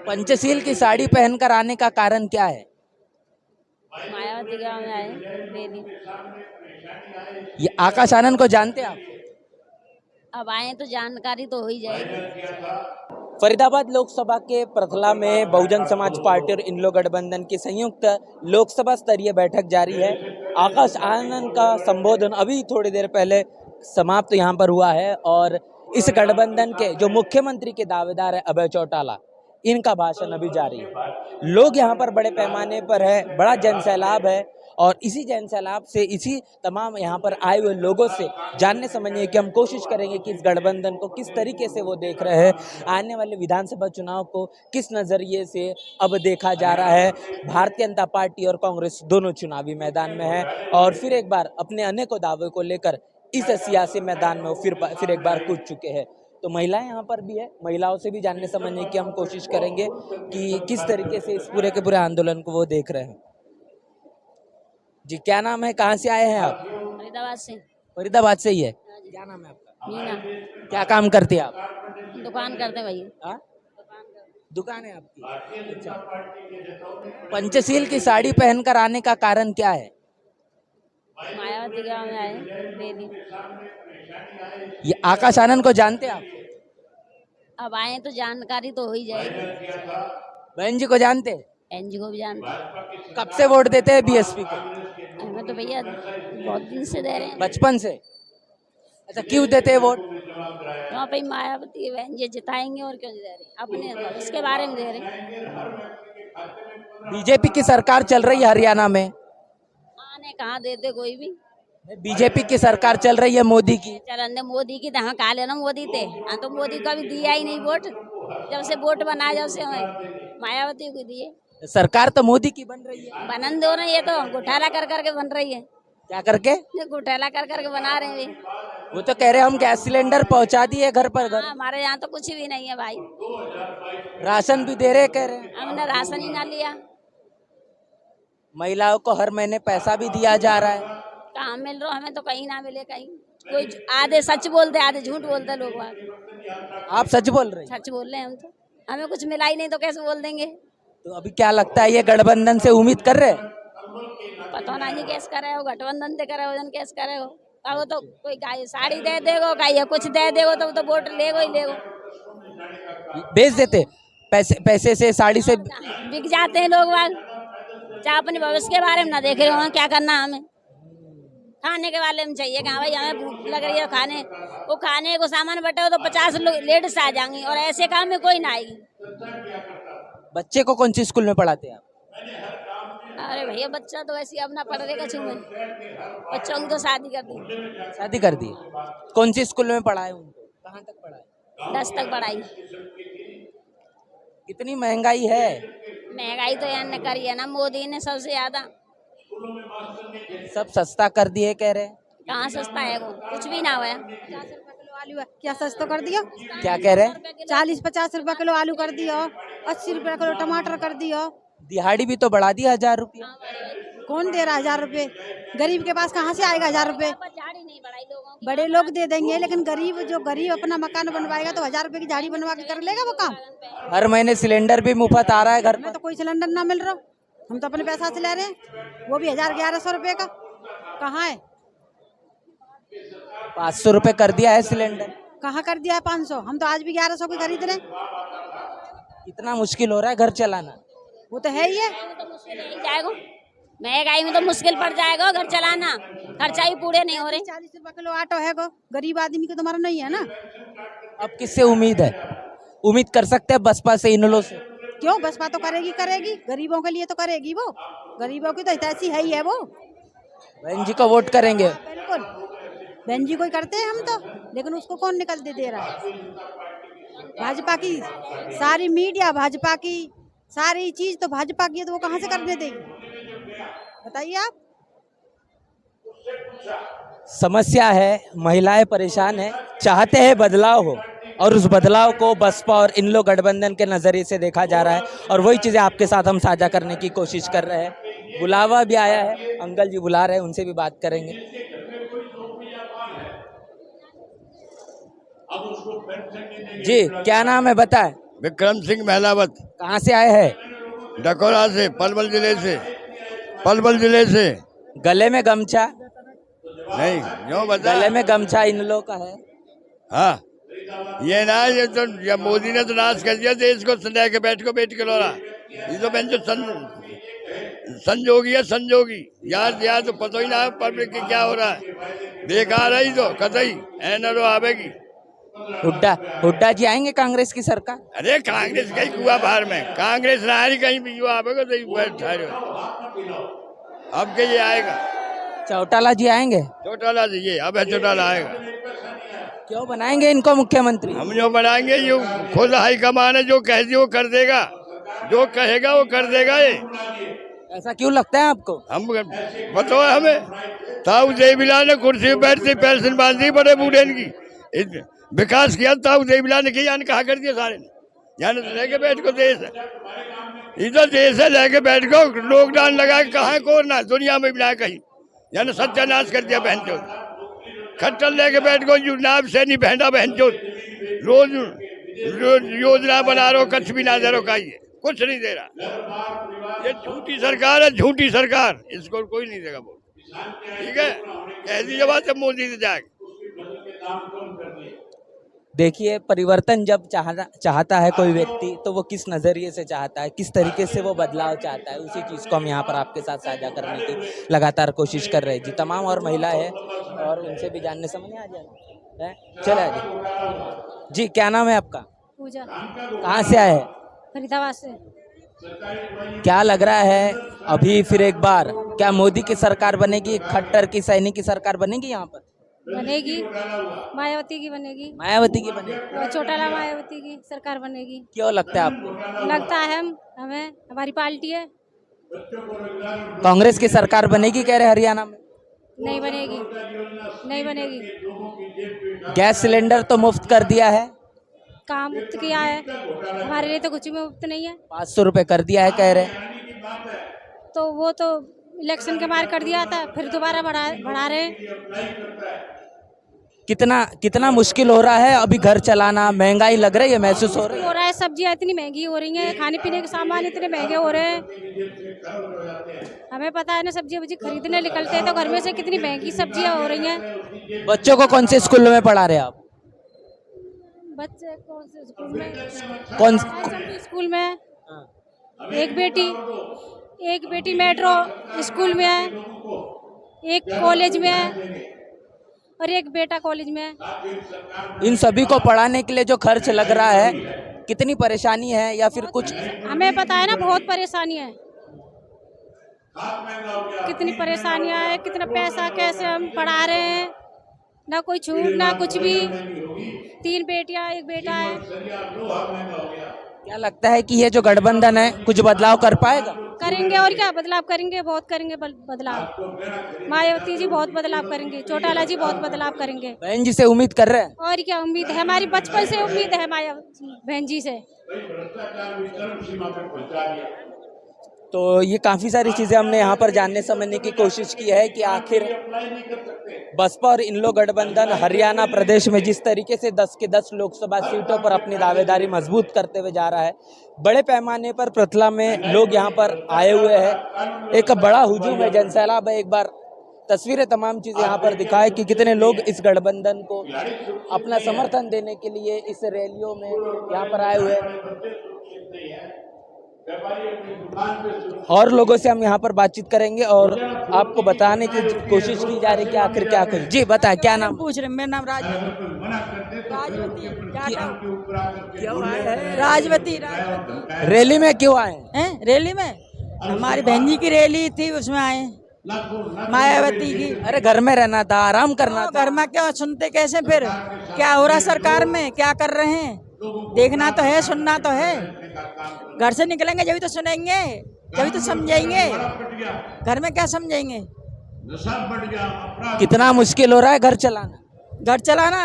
पंचशील की साड़ी पहनकर आने का कारण क्या है? मायावती गांव में आए रैली। ये आकाश आनंद को जानते हैं आप? अब आए तो जानकारी तो हो ही जाएगी। फरीदाबाद लोकसभा के प्रथला में बहुजन समाज पार्टी और इंलो गठबंधन की संयुक्त लोकसभा स्तरीय बैठक जारी है। आकाश आनंद का संबोधन अभी थोड़ी देर पहले समाप्त यहाँ पर हुआ है और इस गठबंधन के जो मुख्यमंत्री के दावेदार है अभय चौटाला, इनका भाषण अभी जारी है। लोग यहाँ पर बड़े पैमाने पर है, बड़ा जनसैलाब है और इसी जनसैलाब से इसी तमाम यहाँ पर आए हुए लोगों से जानने समझने की हम कोशिश करेंगे कि इस गठबंधन को किस तरीके से वो देख रहे हैं, आने वाले विधानसभा चुनाव को किस नज़रिए से अब देखा जा रहा है। भारतीय जनता पार्टी और कांग्रेस दोनों चुनावी मैदान में है और फिर एक बार अपने अनेकों दावे को लेकर इस सियासी मैदान में वो फिर एक बार कूद चुके हैं। तो महिलाएं यहाँ पर भी है, महिलाओं से भी जानने समझने की हम कोशिश करेंगे कि किस तरीके से इस पूरे के पूरे आंदोलन को वो देख रहे हैं। जी, क्या नाम है, कहाँ से आए हैं आप? फरीदाबाद से। फरीदाबाद से ही है। क्या नाम है आपका? मीना। क्या काम करते हैं आप? दुकान करते भैया। हाँ? दुकान है आपकी? अच्छा। पंचशील की साड़ी पहनकर आने का कारण क्या है? मायावती गांव में आए रैली। ये आकाश आनंद को जानते हैं आप? अब आए तो जानकारी तो हो ही जाएगी। बहन जी को जानते हैं? एनजी को भी जानते हैं। कब से वोट देते हैं बीएसपी को? हमें तो भैया बहुत दिन से दे रहे हैं। बचपन से? अच्छा, क्यों देते हैं वोट? वहाँ पे मायावती बहन जी जिताएंगे और क्यों नहीं दे रहे, अपने भविष्य के बारे में दे रहे हैं। बीजेपी की सरकार चल रही है हरियाणा में। आने कहाँ देते कोई भी। बीजेपी की सरकार चल रही है मोदी की। चरण मोदी की तो कहा लेना मोदी थे, हाँ तो मोदी को भी दिया ही नहीं वोट। जब से वोट बनाया जब से हमें मायावती को दिए। सरकार तो मोदी की बन रही है। बनन दो ना, ये तो घोटाला कर करके बन रही है। क्या करके? ये घोटाला कर करके बना रहे हैं। वो तो कह रहे हम गैस सिलेंडर पहुंचा दिए घर पर घर। हाँ, हमारे यहाँ तो कुछ भी नहीं है भाई। राशन भी दे रहे कह रहे हैं। हमने राशन ही ना लिया। महिलाओं को हर महीने पैसा भी दिया जा रहा है। कहाँ मिल रहा, हमें तो कहीं ना मिले। कहीं कोई आधे सच बोलते आधे झूठ बोलते लोग। आप सच बोल रहे हैं? सच बोल रहे हैं हम तो। हमें कुछ मिला ही नहीं तो कैसे बोल देंगे। तो अभी क्या लगता है, ये गठबंधन से उम्मीद कर रहे हैं? पता नहीं कैसे करे हो, गठबंधन से करे हो, जन कैसे करे हो। अब तो कोई गाय साड़ी दे देगो, गाय कुछ दे देगो तो वोट लेगो ही लेगो। बेच देते पैसे से, साड़ी से बिक जाते हैं लोग बाग। चाहे अपने भविष्य के बारे में ना देख रहे हो, क्या करना हमें। खाने के बारे में चाहिए कि हाँ भाई हमें भूख लग रही है खाने, वो खाने को सामान बटे तो 50 लोग लेडीज आ जाएंगी और ऐसे काम में कोई ना आएगी। बच्चे को कौन सी स्कूल में पढ़ाते हैं आप? अरे भैया बच्चा तो ऐसे अपना पढ़ रहेगा छू में। बच्चों की तो शादी कर दी। शादी कर दी? कौन सी स्कूल में पढ़ाए उनको? कहाँ तक पढ़ाए? 10 तक पढ़ाई। कितनी महंगाई है? महंगाई तो यहाँ ने करी है ना मोदी ने सबसे ज्यादा। सब सस्ता कर दिए कह रहे हैं। कहाँ सस्ता है, वो कुछ भी ना हुआ। 50 रुपए किलो आलू है, क्या सस्ता कर दियो? क्या कह रहे हैं? 40-50 रुपए किलो आलू कर दियो, 80 रुपए किलो टमाटर कर दियो। दिहाड़ी भी तो बढ़ा दी 1000 रुपया। कौन दे रहा 1000 रुपए? गरीब के पास कहाँ से आएगा 1000 रुपए? झाड़ी नहीं बढ़ाई लोगों की। बड़े लोग दे देंगे, लेकिन गरीब जो गरीब अपना मकान बनवाएगा तो 1000 रुपए की झाड़ी बनवा के कर लेगा वो काम। हर महीने सिलेंडर भी मुफ्त आ रहा है घर हमें पर। तो कोई सिलेंडर ना मिल रहा, हम तो अपने पैसा से ले रहे हैं, वो भी 1000-1100 रुपए का। कहाँ है? 500 रुपए कर दिया है सिलेंडर। कहाँ कर दिया है 500? हम तो आज भी 1100 की खरीद रहे हैं। इतना मुश्किल हो रहा है घर चलाना। वो तो है ही है। जाएगा महंगाई में तो मुश्किल पड़ जाएगा घर चलाना, खर्चा ही पूरे नहीं हो रहे। 40 रुपए किलो आटो है गो, गरीब आदमी को तुम्हारा नहीं है ना। अब किससे उम्मीद है? उम्मीद कर सकते हैं बसपा से, इन लोगों से? क्यों, बसपा तो करेगी करेगी, गरीबों के लिए तो करेगी वो। गरीबों की तो हितैषी है ही है वो। बहन जी को वोट करेंगे? बिल्कुल, बहन जी को ही करते हैं हम तो, लेकिन उसको कौन निकलते दे रहा है? भाजपा की सारी मीडिया, भाजपा की सारी चीज तो भाजपा की है, तो वो कहाँ से करने देगी? बताइए आप। समस्या है, महिलाएं परेशान है, चाहते हैं बदलाव हो और उस बदलाव को बसपा और इन लोग गठबंधन के नज़रिए से देखा जा रहा है और वही चीज़ें आपके साथ हम साझा करने की कोशिश कर रहे हैं। बुलावा भी आया है, अंकल जी बुला रहे हैं, उनसे भी बात करेंगे। जी, क्या नाम है बताएं? विक्रम सिंह महलावत, कहाँ से आए हैं? डकोरा से, पलवल जिले से, पलवल जिले से। गले में गमछा, नहीं क्यों बता। गले में गमछा इन लोगों का है। हाँ ये ना, ये तो जब मोदी ने तो नाश कर दिया देश को, संजय के बैठ के लोरा। ये तो बहन जो संजोगी है, संजोगी। यार तो पता ही ना है पब्लिक के क्या हो रहा है। बेकार है तो कतई एनरो आवेगी। हुड्डा जी आएंगे कांग्रेस की सरकार? अरे कांग्रेस कहीं कुआ बाहर में, कांग्रेस ना आ रही कहीं भी जो आवेगा तो ठहरे। अब के ये आएगा चौटाला जी आएंगे? चौटाला जी, ये अब है चौटाला आएगा। क्यों बनाएंगे इनको मुख्यमंत्री? हम जो बनाएंगे, ये खुद हाईकमान है, जो कह दी वो कर देगा, जो कहेगा वो कर देगा। ये ऐसा क्यों लगता है आपको? हम बताओ हमें। ताऊ देवीला ने कुर्सी पे बैठती पेंशन बांध दी बड़े बूढ़े की, विकास किया ताऊ देवीला ने किया, कहा कर दिया सारे ने। यानी लेके बैठ को देश है, इधर देश है, लेके बैठ को लॉकडाउन लगा के कहा कोरोना दुनिया में भी कहीं, यानी सत्यानाश कर दिया बहन चो। खट्टर लेके बैठ को नाम से नहीं बहना बहन चो, रोज योजना बना रहे हो, कुछ भी ना दे रहे हो, कहिए कुछ नहीं दे रहा। ये झूठी सरकार है, झूठी सरकार, इसको कोई नहीं देगा वोट। ठीक है, कह दीजिए बात है मोदी से जाके। देखिए, परिवर्तन जब चाहता है कोई व्यक्ति, तो वो किस नज़रिए से चाहता है, किस तरीके से वो बदलाव चाहता है, उसी चीज़ को हम यहाँ पर आपके साथ साझा करने की लगातार कोशिश कर रहे हैं जी। तमाम और महिलाएं हैं और उनसे भी जानने समझ आ जाए। चले जी, क्या नाम है आपका? पूजा। कहाँ से आए हैं? फरीदाबाद से। क्या लग रहा है अभी फिर एक बार क्या मोदी की सरकार बनेगी, खट्टर की सैनिक की सरकार बनेगी यहाँ पर? बनेगी, मायावती की बनेगी। मायावती की बनेगी? और चौटाला मायावती की सरकार बनेगी। क्यों लगता है आपको? लगता है हमें, हमारी पार्टी है। कांग्रेस की सरकार बनेगी कह रहे हरियाणा में? नहीं बनेगी, नहीं बनेगी। गैस सिलेंडर तो मुफ्त कर दिया है। काम मुफ्त किया है, हमारे लिए तो कुछ भी मुफ्त नहीं है। 500 रुपए कर दिया है कह रहे। तो वो तो इलेक्शन के बाहर कर दिया था, फिर दोबारा बढ़ा रहे हैं। कितना मुश्किल हो रहा है अभी घर चलाना, महंगाई लग रही है, महसूस हो रही है? सब्जियां इतनी महंगी हो रही हैं, खाने पीने के सामान इतने महंगे हो रहे हैं। हमें पता है ना, सब्जी खरीदने निकलते हैं तो घर में से कितनी महंगी सब्जियां हो रही हैं। बच्चों को कौन से स्कूल में पढ़ा रहे हैं आप? बच्चे कौन से स्कूल में? कौन स्कूल में एक बेटी मेट्रो स्कूल में है, एक कॉलेज में है और एक बेटा कॉलेज में है। इन सभी को पढ़ाने के लिए जो खर्च लग रहा है, कितनी परेशानी है या फिर कुछ? हमें पता है ना, बहुत परेशानी है, कितनी परेशानियां है, कितना पैसा कैसे हम पढ़ा रहे हैं, ना कोई छूट ना कुछ भी। 3 बेटियां 1 बेटा है। क्या लगता है कि ये जो गठबंधन है कुछ बदलाव कर पाएगा? करेंगे, और क्या बदलाव करेंगे, बहुत करेंगे बदलाव। मायावती जी बहुत बदलाव करेंगे, चौटाला जी बहुत बदलाव करेंगे। बहन जी से उम्मीद कर रहे हैं? और क्या उम्मीद है, हमारी बचपन से उम्मीद है माया बहन जी से। तो ये काफ़ी सारी चीज़ें हमने यहाँ पर जानने समझने की कोशिश की है कि आखिर बसपा और इन लोग गठबंधन हरियाणा प्रदेश में जिस तरीके से 10 के 10 लोकसभा सीटों पर अपनी दावेदारी मजबूत करते हुए जा रहा है। बड़े पैमाने पर पृथला में लोग यहाँ पर आए हुए हैं, एक बड़ा हुजूम है, जनसैलाब है। एक बार तस्वीरें तमाम चीज़ें यहाँ पर दिखाए कि कितने लोग इस गठबंधन को अपना समर्थन देने के लिए इस रैलियों में यहाँ पर आए हुए हैं। और लोगों से हम यहाँ पर बातचीत करेंगे और आपको बताने की कोशिश की जा रही है कि आखिर क्या कुछ। जी बता, क्या नाम? पूछ रहे, मेरा नाम राजवती। क्यों आए हैं? राजवती। रैली में क्यों आए हैं? रैली में हमारी बहन जी की रैली थी, उसमें आए, मायावती की। अरे घर में रहना था, आराम करना था। घर में क्यों सुनते, कैसे फिर क्या हो रहा सरकार में, क्या कर रहे हैं, देखना तो है, सुनना तो है। घर से निकलेंगे जब तो सुनेंगे, जब तो समझेंगे, घर में क्या समझेंगे। कितना मुश्किल हो रहा है घर चलाना? घर चलाना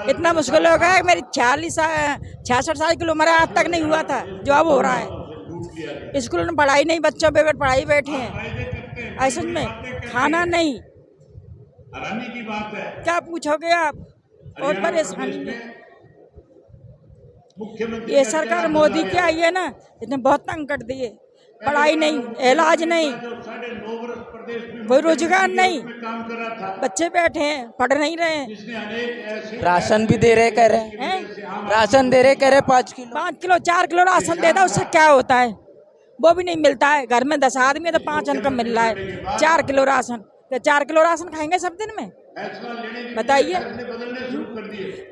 इतना मुश्किल हो गया है। मेरी 66 साल की उम्र आज तक नहीं हुआ था जो अब हो रहा है। स्कूल में पढ़ाई नहीं, बच्चों पे पढ़ाई बैठे हैं, ऐसे में खाना नहीं, क्या पूछोगे आप, बहुत परेशानी है। ये सरकार मोदी की आई है ना, इसने बहुत तंग कर दिए। पढ़ाई नहीं, इलाज नहीं, कोई रोजगार नहीं, बच्चे बैठे हैं, पढ़ नहीं रहे हैं। राशन भी दे रहे कह रहे हैं, राशन दे रहे कह रहे 5 किलो 5 किलो 4 किलो राशन देता, उससे क्या होता है? वो भी नहीं मिलता है। घर में 10 आदमी है तो 5 जन का मिल रहा है 4 किलो राशन। तो 4 किलो राशन खाएंगे सब दिन में? बताइए।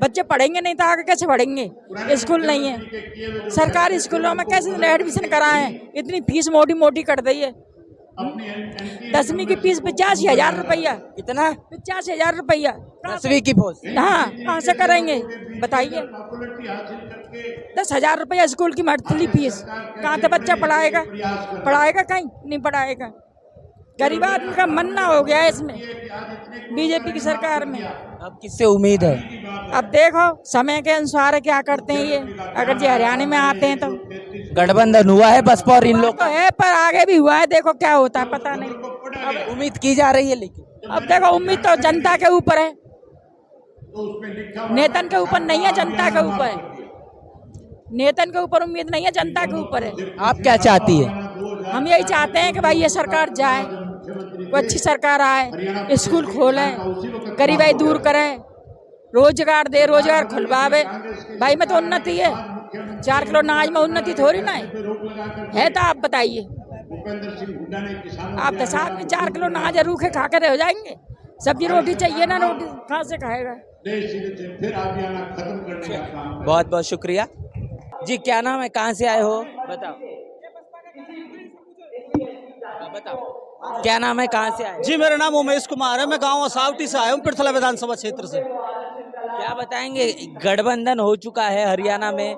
बच्चे पढ़ेंगे नहीं तो आगे कैसे पढ़ेंगे? स्कूल नहीं है, सरकारी स्कूलों में कैसे एडमिशन कराएं? इतनी फीस मोटी मोटी कर दी है। 10वीं की फीस 85,000 रुपया। कितना? 85,000 रुपया। 10वीं की फीस? हाँ, कहाँ से करेंगे बताइए? 10,000 रुपया स्कूल की मंथली फीस, कहाँ से बच्चा पढ़ाएगा? पढ़ाएगा कहीं नहीं पढ़ाएगा। गरीब आदमी का मरना हो गया है इसमें, बीजेपी की सरकार में। अब किससे उम्मीद है? अब देखो समय के अनुसार क्या करते हैं ये। अगर ये हरियाणा में आते हैं तो गठबंधन हुआ है बसपा और इन लोग तो है, पर आगे भी हुआ है, देखो क्या होता है पता नहीं। अब उम्मीद की जा रही है, लेकिन अब देखो उम्मीद तो जनता के ऊपर है, नेतन के ऊपर नहीं है, जनता के ऊपर है। नेतन के ऊपर उम्मीद नहीं है, जनता के ऊपर है। आप क्या चाहती है? हम यही चाहते हैं कि भाई ये सरकार जाए, कोई अच्छी सरकार आए, स्कूल खोले, गरीबाई दूर करे, रोजगार दे, रोजगार खुलवावे। भाई में तो उन्नति है, 4 किलो अनाज में उन्नति थोड़ी ना है तो आप बताइए। आप 10 आदमी 4 किलो अनाज रूखे खा कर रह जाएंगे? सब्जी रोटी चाहिए ना, रोटी कहाँ से खाएगा? बहुत बहुत शुक्रिया जी। क्या नाम है, कहाँ से आए हो? बताओ बताओ, क्या नाम है, कहाँ से आए? जी मेरा नाम उमेश कुमार है, मैं गांव असावटी से आया हूँ, पिरथला विधानसभा क्षेत्र से। क्या बताएंगे, गठबंधन हो चुका है हरियाणा में,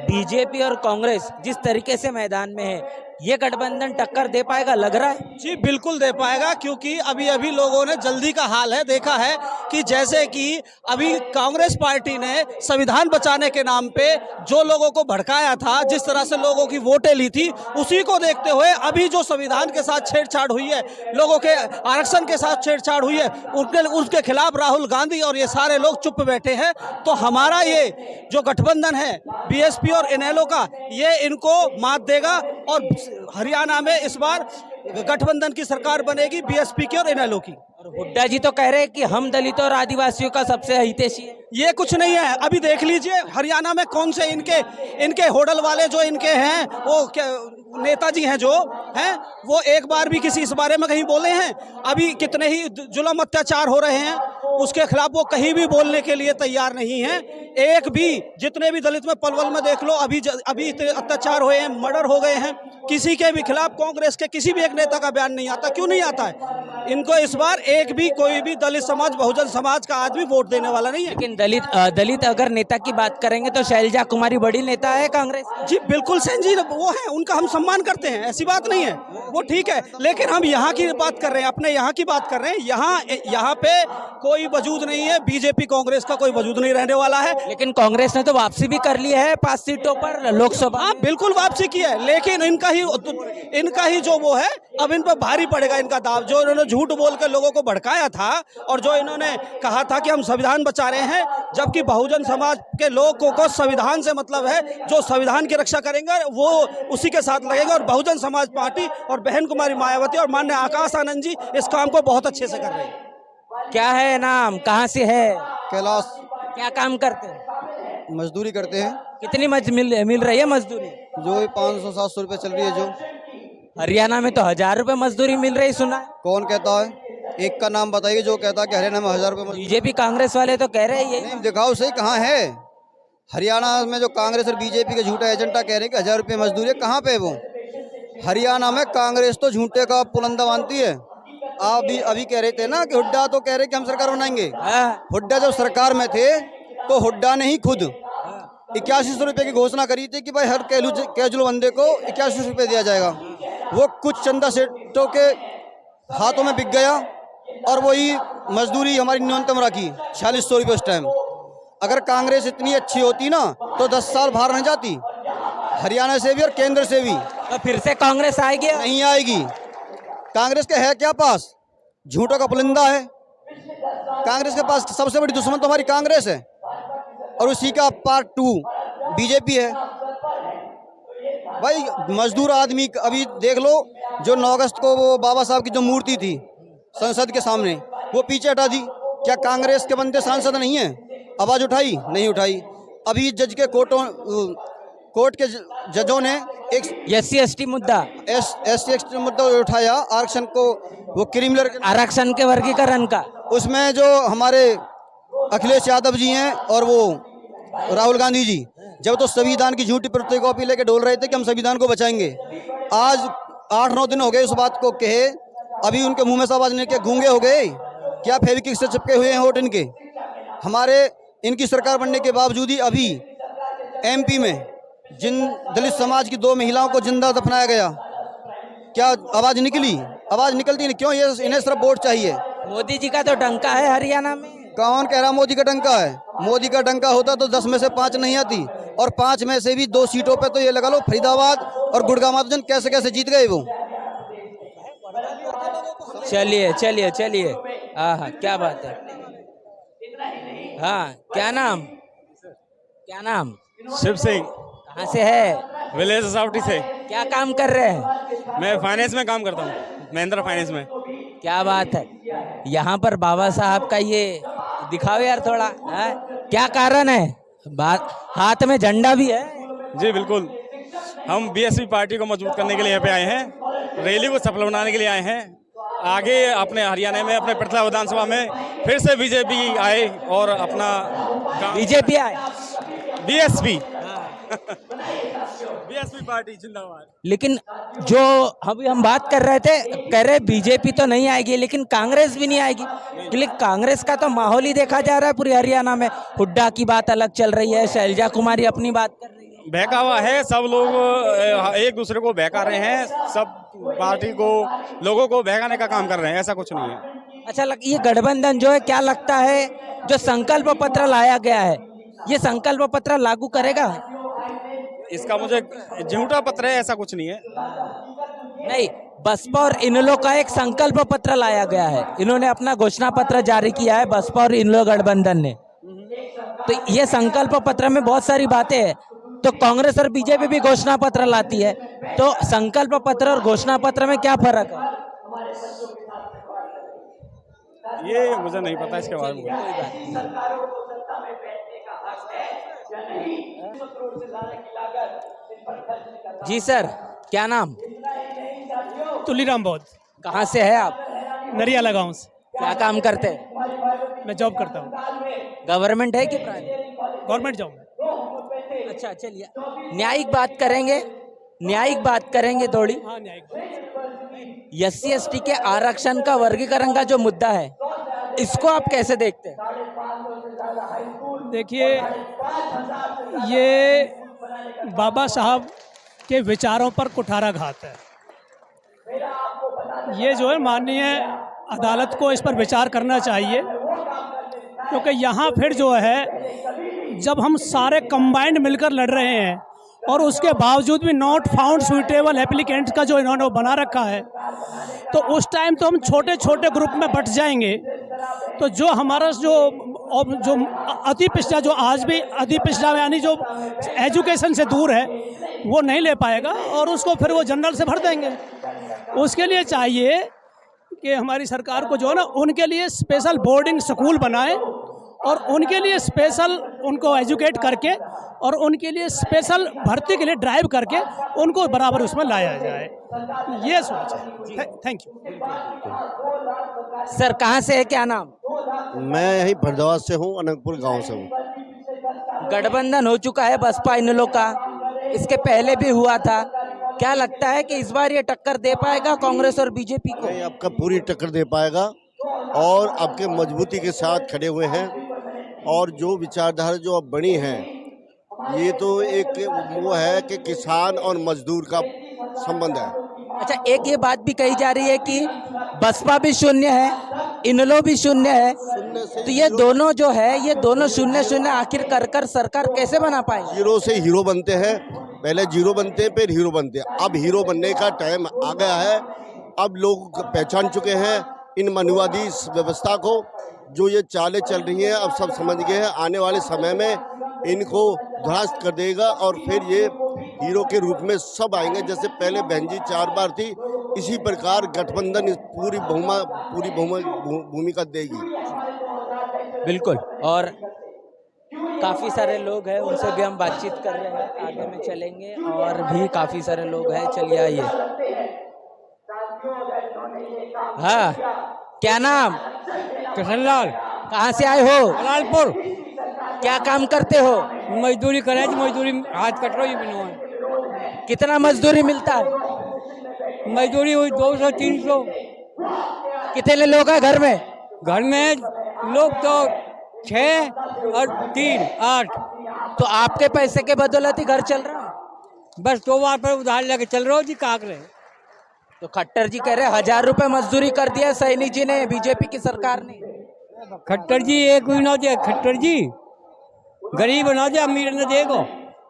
बीजेपी और कांग्रेस जिस तरीके से मैदान में है, ये गठबंधन टक्कर दे पाएगा लग रहा है? जी बिल्कुल दे पाएगा, क्योंकि अभी अभी लोगों ने जल्दी का हाल है देखा है कि जैसे कि अभी कांग्रेस पार्टी ने संविधान बचाने के नाम पे जो लोगों को भड़काया था, जिस तरह से लोगों की वोटें ली थी, उसी को देखते हुए अभी जो संविधान के साथ छेड़छाड़ हुई है, लोगों के आरक्षण के साथ छेड़छाड़ हुई है, उसके खिलाफ राहुल गांधी और ये सारे लोग चुप बैठे हैं। तो हमारा ये जो गठबंधन है बीएसपी और इनेलो का, ये इनको मात देगा और हरियाणा में इस बार गठबंधन की सरकार बनेगी, बीएसपी की और इनेलो की। और हुड्डा जी तो कह रहे हैं कि हम दलितों और आदिवासियों का सबसे हितैषी है। ये कुछ नहीं है। अभी देख लीजिए हरियाणा में कौन से इनके होटल वाले जो इनके हैं, वो नेताजी हैं जो हैं, वो एक बार भी किसी इस बारे में कहीं बोले हैं? अभी कितने ही जुल्म अत्याचार हो रहे हैं, उसके खिलाफ वो कहीं भी बोलने के लिए तैयार नहीं है। एक भी, जितने भी दलित में पलवल में देख लो, अभी इतने अत्याचार हुए हैं, मर्डर हो गए हैं, किसी के भी खिलाफ कांग्रेस के किसी भी एक नेता का बयान नहीं आता। क्यों नहीं आता है? इनको इस बार एक भी कोई भी दलित समाज, बहुजन समाज का आदमी वोट देने वाला नहीं है। लेकिन दलित अगर नेता की बात करेंगे तो शैलजा कुमारी बड़ी नेता है कांग्रेस। जी बिल्कुल सेन जी वो है, उनका हम सम्मान करते हैं, ऐसी बात नहीं है, वो ठीक है। लेकिन हम यहाँ की बात कर रहे हैं, अपने यहाँ की बात कर रहे हैं। यहाँ पे कोई वजूद नहीं है, बीजेपी कांग्रेस का कोई वजूद नहीं रहने वाला है। लेकिन कांग्रेस ने तो वापसी भी कर ली है 5 सीटों पर लोकसभा। हाँ बिल्कुल वापसी की है, लेकिन इनका ही जो वो है, अब इन पर भारी पड़ेगा इनका दाव। जो इन्होंने झूठ बोल के लोगों को भड़काया था और जो इन्होंने कहा था कि हम संविधान बचा रहे हैं, जबकि बहुजन समाज के लोगों को संविधान से मतलब है, जो संविधान की रक्षा करेंगे वो उसी के साथ लगेगा। और बहुजन समाज पार्टी और बहन कुमारी मायावती और माननीय आकाश आनंद जी इस काम को बहुत अच्छे से कर रहे हैं। क्या है नाम, कहाँ से है? कैलाश। क्या काम करते हैं? मजदूरी करते हैं। कितनी मिल रही है मजदूरी? जो 500-700 रुपये चल रही है। जो हरियाणा में तो 1000 रुपए मजदूरी मिल रही, सुना है? कौन कहता है? एक का नाम बताइए जो कहता है कि हरियाणा में 1000 रुपये मजदूरी। बीजेपी कांग्रेस वाले तो कह रहे हैं नहीं, दिखाओ सही कहाँ है। हरियाणा में जो कांग्रेस और बीजेपी के झूठा एजेंडा कह रहे हैं कि 1000 रुपये मजदूरी, कहाँ पे वो? हरियाणा में कांग्रेस तो झूठे का पुलंदा बांधती है। आप भी अभी कह रहे थे ना कि हुड्डा तो कह रहे कि हम सरकार बनाएंगे। हुड्डा जब सरकार में थे तो हुड्डा ने ही खुद 8100 रुपये की घोषणा करी थी कि भाई हर कैजुअल बंदे को 8100 रुपये दिया जाएगा। वो कुछ चंदा सेठों के हाथों में बिक गया और वही मजदूरी हमारी न्यूनतम रखी 4600 रुपये उस टाइम। अगर कांग्रेस इतनी अच्छी होती ना तो 10 साल बाहर नहीं जाती, हरियाणा से भी और केंद्र से भी। तो फिर से कांग्रेस आएगी? नहीं आएगी। कांग्रेस के है क्या पास? झूठों का पुलिंदा है। कांग्रेस के पास सबसे बड़ी दुश्मन तो हमारी कांग्रेस है और उसी का पार्ट 2 बीजेपी है। भाई मजदूर आदमी अभी देख लो, जो 9 अगस्त को वो बाबा साहब की जो मूर्ति थी संसद के सामने, वो पीछे हटा दी। क्या कांग्रेस के बंदे सांसद नहीं है? आवाज उठाई? नहीं उठाई। अभी जज के कोर्ट के जजों ने एक SC/ST मुद्दा, SC/ST मुद्दा उठाया, आरक्षण को वो क्रिमिनल आरक्षण के वर्गीकरण का। उसमें जो हमारे अखिलेश यादव जी हैं और वो राहुल गांधी जी, जब तो संविधान की झूठी प्रति कॉपी लेके डोल रहे थे कि हम संविधान को बचाएंगे। आज 8-9 दिन हो गए उस बात को कहे, अभी उनके मुंह में से आवाज नहीं, क्या गूंगे हो गए? क्या फेविक्विक से चिपके हुए हैं होठ इनके? हमारे इनकी सरकार बनने के बावजूद ही अभी MP में जिन दलित समाज की 2 महिलाओं को जिंदा दफनाया गया, क्या आवाज निकली? आवाज निकलती नहीं। क्यों? ये इन्हें सिर्फ वोट चाहिए। मोदी जी का तो डंका है हरियाणा में। कौन कह रहा मोदी का डंका है? मोदी का डंका होता तो 10 में से 5 नहीं आती, और 5 में से भी 2 सीटों पे तो ये लगा लो फरीदाबाद और गुड़गांव महाजन कैसे कैसे जीत गए वो। चलिए चलिए चलिए, हाँ क्या बात है। हाँ, क्या नाम? क्या नाम? शिव सिंह, कहाँ से है? विलेज सोसाइटी से। क्या काम कर रहे हैं? मैं फाइनेंस में काम करता हूँ, महिंद्रा फाइनेंस में। क्या बात है। यहाँ पर बाबा साहब का ये दिखाओ यार थोड़ा, है? क्या कारण है? बात हाथ में झंडा भी है। जी बिल्कुल, हम BSP पार्टी को मजबूत करने के लिए यहाँ पे आए हैं, रैली को सफल बनाने के लिए आए हैं। आगे अपने हरियाणा में, अपने पृथला विधानसभा में फिर से बीजेपी आए और अपना बीजेपी आए, BSP BSP पार्टी जिंदाबाद। लेकिन जो अभी हम बात कर रहे थे, कह रहे बीजेपी तो नहीं आएगी लेकिन कांग्रेस भी नहीं आएगी। लेकिन कांग्रेस का तो माहौल ही देखा जा रहा है पूरी हरियाणा में। हुड्डा की बात अलग चल रही है, शैलजा कुमारी अपनी बात कर रही है। बहकावा है, सब लोग एक दूसरे को बहका रहे हैं, सब पार्टी को, लोगों को बहकाने का काम कर रहे हैं, ऐसा कुछ नहीं है। अच्छा, ये गठबंधन जो है, क्या लगता है जो संकल्प पत्र लाया गया है, ये संकल्प पत्र लागू करेगा? इसका मुझे झूठा पत्र है, ऐसा कुछ नहीं है। नहीं, बसपा और इनलो का एक संकल्प पत्र लाया गया है। इन्होंने अपना घोषणा पत्र जारी किया है, बसपा और इनलो गठबंधन ने। तो ये संकल्प पत्र में बहुत सारी बातें हैं। तो कांग्रेस और बीजेपी भी घोषणा पत्र लाती है, तो संकल्प पत्र और घोषणा पत्र में क्या फर्क है? ये मुझे नहीं पता इसके बारे में। जी सर, क्या नाम? तुलीराम बौद्ध, कहाँ से है आप? नरियाला गांव से। क्या काम करते हैं? मैं जॉब करता हूँ। गवर्नमेंट है कि प्राइवेट? गवर्नमेंट जॉब है। अच्छा, चलिए न्यायिक बात करेंगे, न्यायिक बात करेंगे थोड़ी। हाँ, न्यायिक। SC/ST के आरक्षण का वर्गीकरण का जो मुद्दा है, इसको आप कैसे देखते हैं? देखिए, ये बाबा साहब के विचारों पर कुठाराघात है। ये जो है माननीय अदालत को इस पर विचार करना चाहिए, क्योंकि यहाँ फिर जो है जब हम सारे कंबाइंड मिलकर लड़ रहे हैं और उसके बावजूद भी नॉट फाउंड सुइटेबल एप्लीकेंट्स का जो इन्होंने बना रखा है, तो उस टाइम तो हम छोटे छोटे ग्रुप में बट जाएंगे। तो जो हमारा जो अति पिछड़ा, जो आज भी अति पिछड़ा यानी जो एजुकेशन से दूर है, वो नहीं ले पाएगा और उसको फिर वो जनरल से भर देंगे। उसके लिए चाहिए कि हमारी सरकार को जो है ना, उनके लिए स्पेशल बोर्डिंग स्कूल बनाए और उनके लिए स्पेशल उनको एजुकेट करके और उनके लिए स्पेशल भर्ती के लिए ड्राइव करके उनको बराबर उसमें लाया जाए। ये सोच है। Thank you sir. कहाँ से है, क्या नाम? मैं यहीं फरीदाबाद से हूँ, अनंतपुर गांव से हूँ। गठबंधन हो चुका है बसपा इनलो का, इसके पहले भी हुआ था। क्या लगता है कि इस बार ये टक्कर दे पाएगा कांग्रेस और बीजेपी को? नहीं, आपका पूरी टक्कर दे पाएगा और आपके मजबूती के साथ खड़े हुए हैं। और जो विचारधारा जो अब बनी है, ये तो एक वो है कि किसान और मजदूर का संबंध है। अच्छा, एक ये बात भी कही जा रही है कि बसपा भी शून्य है, इनलो भी शून्य है, तो ये दोनों जो है, ये दोनों शून्य शून्य आखिर कर सरकार कैसे बना पाएंगे? जीरो से हीरो बनते हैं, पहले जीरो बनते हैं फिर हीरो बनते हैं। अब हीरो बनने का टाइम आ गया है। अब लोग पहचान चुके हैं इन मनुवादी व्यवस्था को, जो ये चालें चल रही हैं, अब सब समझ गए हैं। आने वाले समय में इनको ध्वस्त कर देगा और फिर ये हीरो के रूप में सब आएंगे। जैसे पहले बहन जी 4 बार थी, इसी प्रकार गठबंधन पूरी भूमिका देगी। बिल्कुल। और काफ़ी सारे लोग हैं, उनसे भी हम बातचीत कर रहे हैं, आगे में चलेंगे और भी काफ़ी सारे लोग हैं, चलिए आइए। हाँ, क्या नाम? किशनलाल। कहाँ से आए हो? लालपुर। क्या काम करते हो? मजदूरी करे, मजदूरी हाथ कट रही है। कितना मजदूरी मिलता है? मजदूरी हुई 200-300। कितने लोग हैं घर में? घर में लोग तो 6 और 3 8। तो आपके पैसे के बदौलत ही घर चल रहा है? बस 2 बार पर उधार लेके चल रहे हो जी, का करे। तो खट्टर जी कह रहे 1000 रुपए मजदूरी कर दिया सैनी जी ने, बीजेपी की सरकार ने। खट्टर जी एक भी ना दे, खट्टर जी गरीब ना दे, अमीर ने देगो।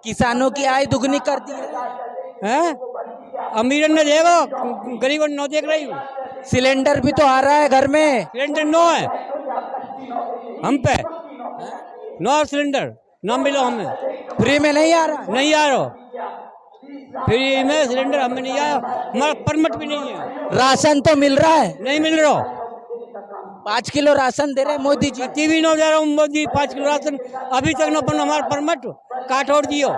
किसानों की आय दुगनी कर दी है, अमीर ने देगो, गरीब न देख रही हूँ। सिलेंडर भी तो आ रहा है घर में। सिलेंडर नो है हम पे, नो सिलेंडर ना मिलो हमें। फ्री में नहीं आ रहा? नहीं आ रहा फ्री में सिलेंडर हमें नहीं आया, हमारा परमिट भी नहीं है। राशन तो मिल रहा है? नहीं मिल रहा। 5 किलो राशन दे रहे मोदी जी। टीवी न दे रहा हूँ मोदी 5 किलो राशन, अभी तक न बन हमारा परमिट काट और दियो।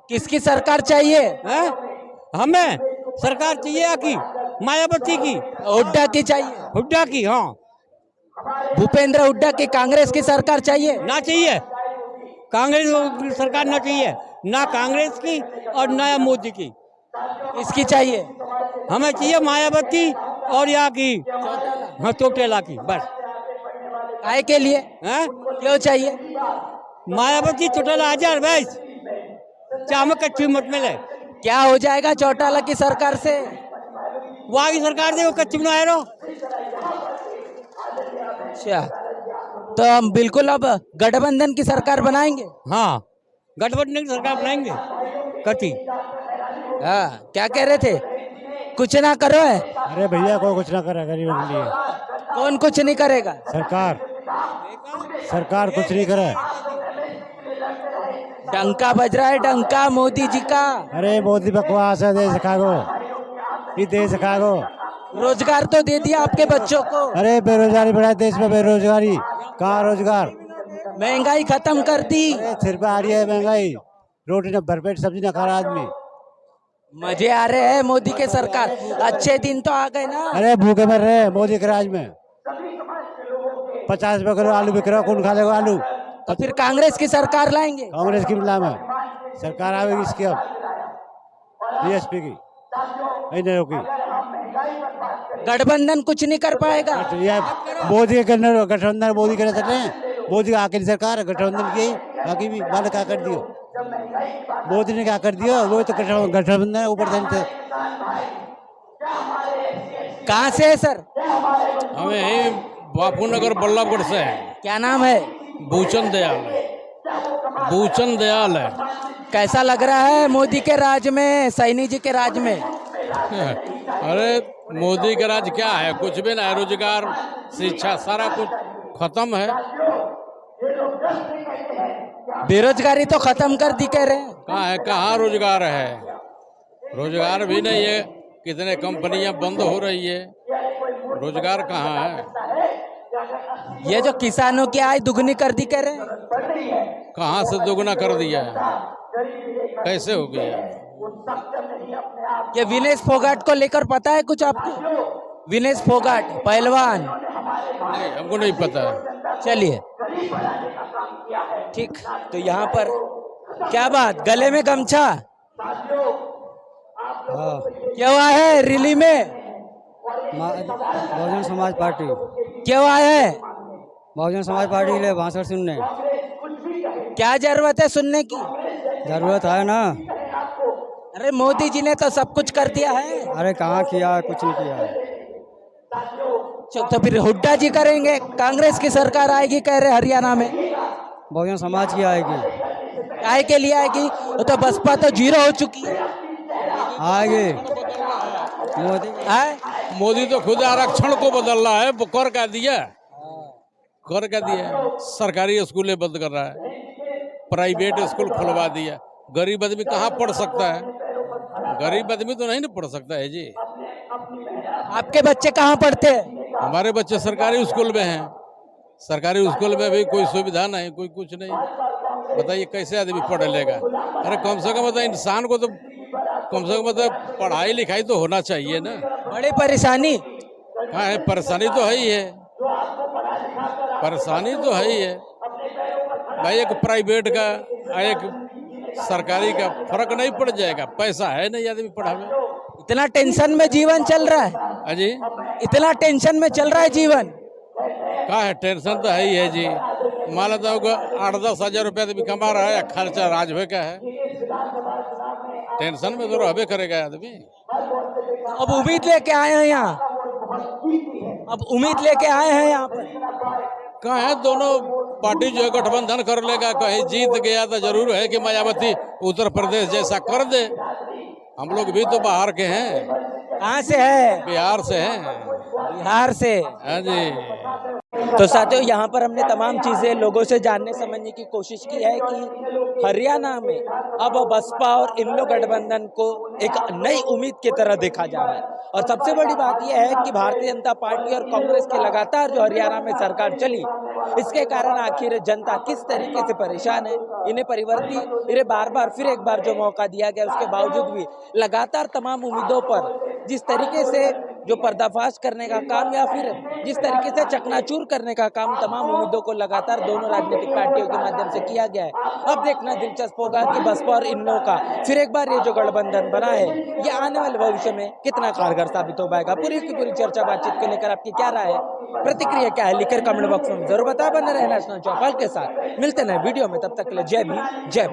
किसकी सरकार चाहिए? है हमें सरकार चाहिए की मायावती की, हुड्डा की चाहिए? हुड्डा की। हाँ, भूपेंद्र हुड्डा की कांग्रेस की सरकार चाहिए? ना चाहिए, कांग्रेस सरकार ना चाहिए, ना कांग्रेस की और ना मोदी की। इसकी चाहिए? हमें चाहिए मायावती और यहाँ की, हाँ, चौटेला की, बस। आय के लिए हैं? क्यों चाहिए? मायावती चौटाला 1022 चाहे हमें कच्ची मत मिले। क्या हो जाएगा चौटाला की सरकार से? वहाँ की सरकार से वो कच्ची बनाए रहो। अच्छा, तो हम बिल्कुल अब गठबंधन की सरकार बनाएंगे। हाँ, गठबंधन की सरकार बनाएंगे कच्ची। हाँ, क्या कह रहे थे? कुछ ना करो है? अरे भैया कोई कुछ ना करे गरीबों के लिए। कौन कुछ नहीं करेगा? सरकार कुछ नहीं करे। डंका बज रहा है, डंका मोदी जी का। अरे मोदी बकवास है, दे सकागो ये दे सकागो। रोजगार तो दे दिया आपके बच्चों को। अरे बेरोजगारी बढ़ा देश में, बेरोजगारी कहाँ रोजगार। महंगाई खत्म कर दी। सिर पे आ रही है महंगाई, रोटी न भरपेट सब्जी न खा रहा आदमी। मजे आ रहे हैं मोदी के सरकार, अच्छे दिन तो आ गए ना। अरे भूखे मर रहे हैं मोदी के राज में। 50 रुपए किलो आलू बिक रहा, कौन खा लेगा आलू। तो फिर कांग्रेस की सरकार लाएंगे? कांग्रेस की नाम है सरकार आवेगी इसकी, अब बीएसपी की नहीं होगी। गठबंधन कुछ नहीं कर पाएगा। मोदी के गठबंधन मोदी के चल रहे हैं, मोदी आखिरी सरकार है गठबंधन की, बाकी भी बाल क्या कर दियो मोदी ने, क्या कर दिया वो तो गठबंधन है ऊपर से। कहाँ से है सर? हमें यही बापू नगर बल्लभगढ़ से है। क्या नाम है? भूचन दयाल है। भूचन दयाल है। कैसा लग रहा है मोदी के राज में, सैनी जी के राज में? अरे मोदी का राज क्या है, कुछ भी ना है। रोजगार, शिक्षा, सारा कुछ खत्म है। बेरोजगारी तो खत्म कर दी कह रहे हैं। कहाँ है, कहाँ रोजगार है? रोजगार भी नहीं है, कितने कंपनियां बंद हो रही है, रोजगार कहाँ है? ये जो किसानों की आय दुगनी कर दी कह रहे हैं। कहाँ से दुगना कर दिया है, कैसे हो गया? ये विनेश फोगाट को लेकर पता है कुछ आपको? विनेश फोगाट पहलवान। नहीं, हमको नहीं पता। चलिए ठीक। तो यहाँ पर क्या बात, गले में गमछा क्यों आया है? रैली में बहुजन समाज पार्टी, क्यों आया है? बहुजन समाज पार्टी के लिए भाषण सुनने। क्या जरूरत है सुनने की? जरूरत है ना। अरे मोदी जी ने तो सब कुछ कर दिया है। अरे कहाँ किया है, कुछ नहीं किया है। तो फिर हुड्डा जी करेंगे, कांग्रेस की सरकार आएगी कह रहे हरियाणा में। बहुजन समाज की आएगी। आय के लिए आएगी? तो बसपा तो जीरो हो चुकी है। आएगी मोदी तो खुद आरक्षण को बदल रहा है, कर क्या दिया, कर क्या दिया, सरकारी स्कूलें बंद कर रहा है। प्राइवेट स्कूल खुलवा दिया। गरीब आदमी कहाँ पढ़ सकता है? गरीब आदमी तो नहीं ना पढ़ सकता है जी। आपके बच्चे कहाँ पढ़ते हैं? हमारे बच्चे सरकारी स्कूल में हैं। सरकारी स्कूल में भी कोई सुविधा नहीं, कोई कुछ नहीं। बताइए कैसे आदमी पढ़ लेगा? अरे कम से कम मतलब इंसान को तो कम से कम मतलब पढ़ाई लिखाई तो होना चाहिए ना। बड़ी परेशानी। हाँ है, परेशानी तो है ही है, परेशानी तो है ही है भाई। एक प्राइवेट का एक सरकारी का फर्क नहीं पड़ जाएगा? पैसा है नहीं आदमी पढ़ावे। इतना टेंशन में जीवन चल रहा है अजी, इतना टेंशन में चल रहा है जीवन। का है? टेंशन तो है ही है जी। मान लेता हूँ 8-10 हजार रुपया आदमी कमा रहा है, खर्चा राजभे का है, टेंशन में तो रहबे करेगा आदमी। अब उम्मीद लेके आए हैं यहाँ, अब उम्मीद लेके आए हैं यहाँ पर। कहाँ है? दोनों पार्टी जो है गठबंधन कर लेगा। कहीं जीत गया तो जरूर है कि मायावती उत्तर प्रदेश जैसा कर दे। हम लोग भी तो बाहर के हैं। कहाँ से है? बिहार से हैं। बिहार से। हाँ जी। तो साथियों, यहाँ पर हमने तमाम चीजें लोगों से जानने समझने की कोशिश की है कि हरियाणा में अब बसपा और इन लोग गठबंधन को एक नई उम्मीद की तरह देखा जा रहा है। और सबसे बड़ी बात यह है कि भारतीय जनता पार्टी और कांग्रेस की लगातार जो हरियाणा में सरकार चली, इसके कारण आखिर जनता किस तरीके से परेशान है। इन्हें बार बार फिर एक बार जो मौका दिया गया, उसके बावजूद भी लगातार तमाम उम्मीदों पर जिस तरीके से जो पर्दाफाश करने का काम या फिर जिस तरीके से चकनाचूर करने का काम तमाम उम्मीदों को लगातार दोनों राजनीतिक पार्टियों के माध्यम से किया गया है। अब देखना दिलचस्प होगा कि बसपा और इन लोगों का फिर एक बार ये जो गठबंधन बना है, ये आने वाले भविष्य में कितना कारगर साबित हो पाएगा। पूरी की पूरी चर्चा बातचीत को लेकर आपकी क्या राय है, प्रतिक्रिया क्या है, लिखकर कमेंट बॉक्स में जरूर बताएं। बने रहना नेशनल चौपाल के साथ। मिलते हैं वीडियो में, तब तक के लिए जय भीम, जय भारत।